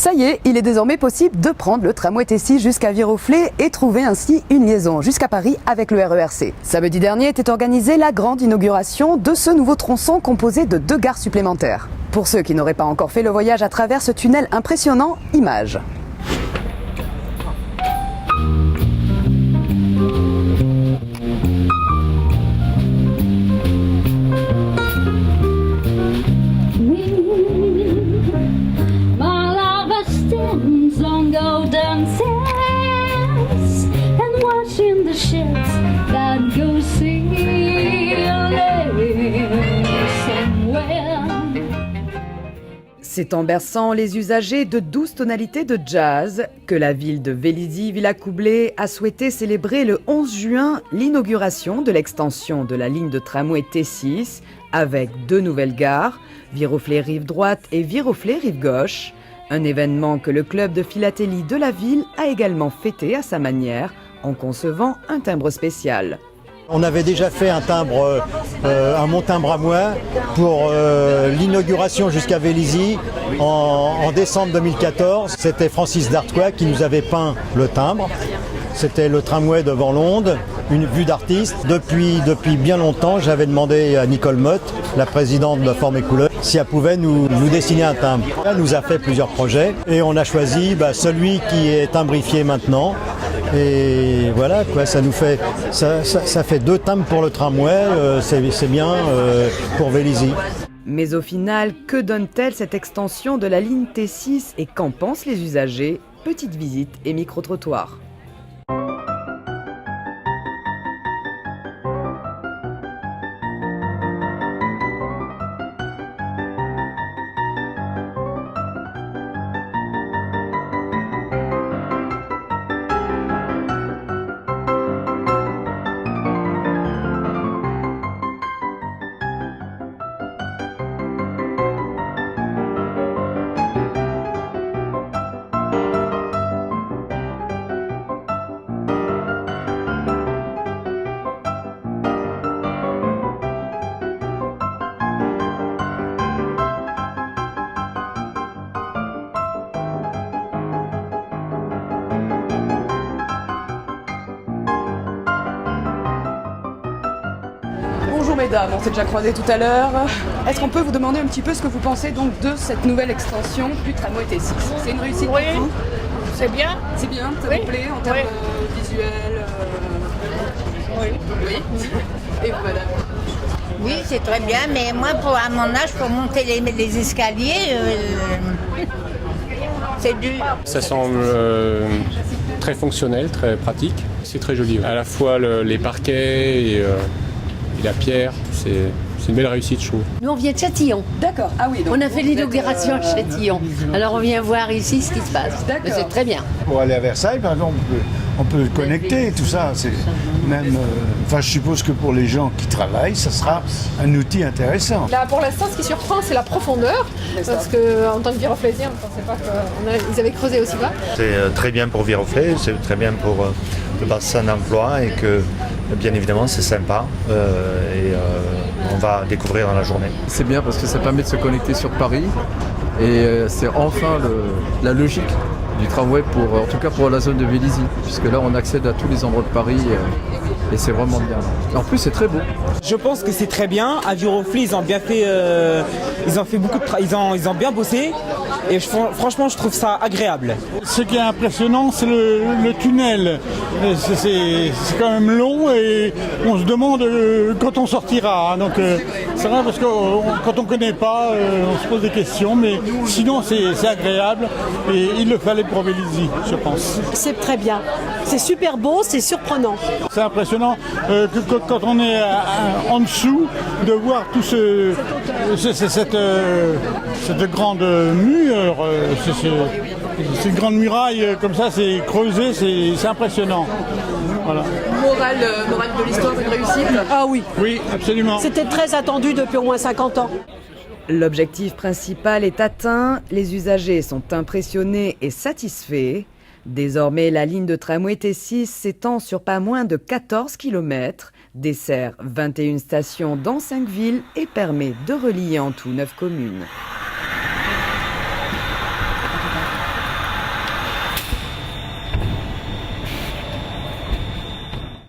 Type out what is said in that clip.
Ça y est, il est désormais possible de prendre le tramway T6 jusqu'à Viroflay et trouver ainsi une liaison jusqu'à Paris avec le RERC. Samedi dernier était organisée la grande inauguration de ce nouveau tronçon composé de 2 gares supplémentaires. Pour ceux qui n'auraient pas encore fait le voyage à travers ce tunnel impressionnant, image. C'est en berçant les usagers de 12 tonalités de jazz que la ville de Vélizy-Villacoublay a souhaité célébrer le 11 juin l'inauguration de l'extension de la ligne de tramway T6 avec 2 nouvelles gares, Viroflay rive droite et Viroflay rive gauche. Un événement que le club de philatélie de la ville a également fêté à sa manière en concevant un timbre spécial. On avait déjà fait un montimbre à moi pour l'inauguration jusqu'à Vélizy en décembre 2014. C'était Francis Dartois qui nous avait peint le timbre. C'était le tramway devant Londres, une vue d'artiste. Depuis bien longtemps, j'avais demandé à Nicole Mott, la présidente de Forme et Couleur, si elle pouvait nous dessiner un timbre. Elle nous a fait plusieurs projets et on a choisi celui qui est timbrifié maintenant. Et voilà, quoi, ça fait 2 timbres pour le tramway, c'est bien pour Vélizy. Mais au final, que donne-t-elle cette extension de la ligne T6 et qu'en pensent les usagers? Petite visite et micro-trottoir. Bonjour mesdames, on s'est déjà croisés tout à l'heure. Est-ce qu'on peut vous demander un petit peu ce que vous pensez donc de cette nouvelle extension du tramway T6? C'est une réussite pour vous? C'est bien. C'est bien, ça vous plaît en termes visuels Oui. Oui. Et vous madame? Oui, c'est très bien, mais moi, à mon âge, pour monter les escaliers, c'est dur. Ça semble très fonctionnel, très pratique. C'est très joli. À la fois les parquets et la pierre, c'est une belle réussite, je trouve. Nous, on vient de Châtillon. D'accord. Ah oui. Donc on a fait l'inauguration à Châtillon. Alors, on vient voir ici ce qui se passe. D'accord. C'est très bien. Pour aller à Versailles, par exemple, on peut connecter tout ça. C'est même, je suppose que pour les gens qui travaillent, ça sera un outil intéressant. Là, pour l'instant, ce qui surprend, c'est la profondeur. Parce qu'en tant que Viroflaysien, on ne pensait pas qu'ils avaient creusé aussi bas. C'est très bien pour Viroflay, c'est très bien pour le bassin d'emploi et que, bien évidemment, c'est sympa. On va découvrir dans la journée. C'est bien parce que ça permet de se connecter sur Paris et c'est enfin la logique du tramway en tout cas pour la zone de Vélizy, puisque là on accède à tous les endroits de Paris et c'est vraiment bien. En plus c'est très beau. Je pense que c'est très bien. À Viroflay ils ont bien fait, ils ont fait beaucoup de ils ont bien bossé et franchement je trouve ça agréable. Ce qui est impressionnant, c'est le tunnel. C'est quand même long et on se demande quand on sortira. Donc c'est vrai parce que quand on ne connaît pas, on se pose des questions, mais sinon c'est agréable et il le fallait pour Vélizy, je pense. C'est très bien. C'est super beau, c'est surprenant. C'est impressionnant que quand on est en dessous, de voir tout cette grande mur, c'est une grande muraille comme ça, c'est creusé, c'est impressionnant. Voilà. Morale de l'histoire, une réussite? Ah oui. Oui, absolument. C'était très attendu depuis au moins 50 ans. L'objectif principal est atteint, les usagers sont impressionnés et satisfaits. Désormais, la ligne de tramway T6 s'étend sur pas moins de 14 km, dessert 21 stations dans 5 villes et permet de relier en tout 9 communes.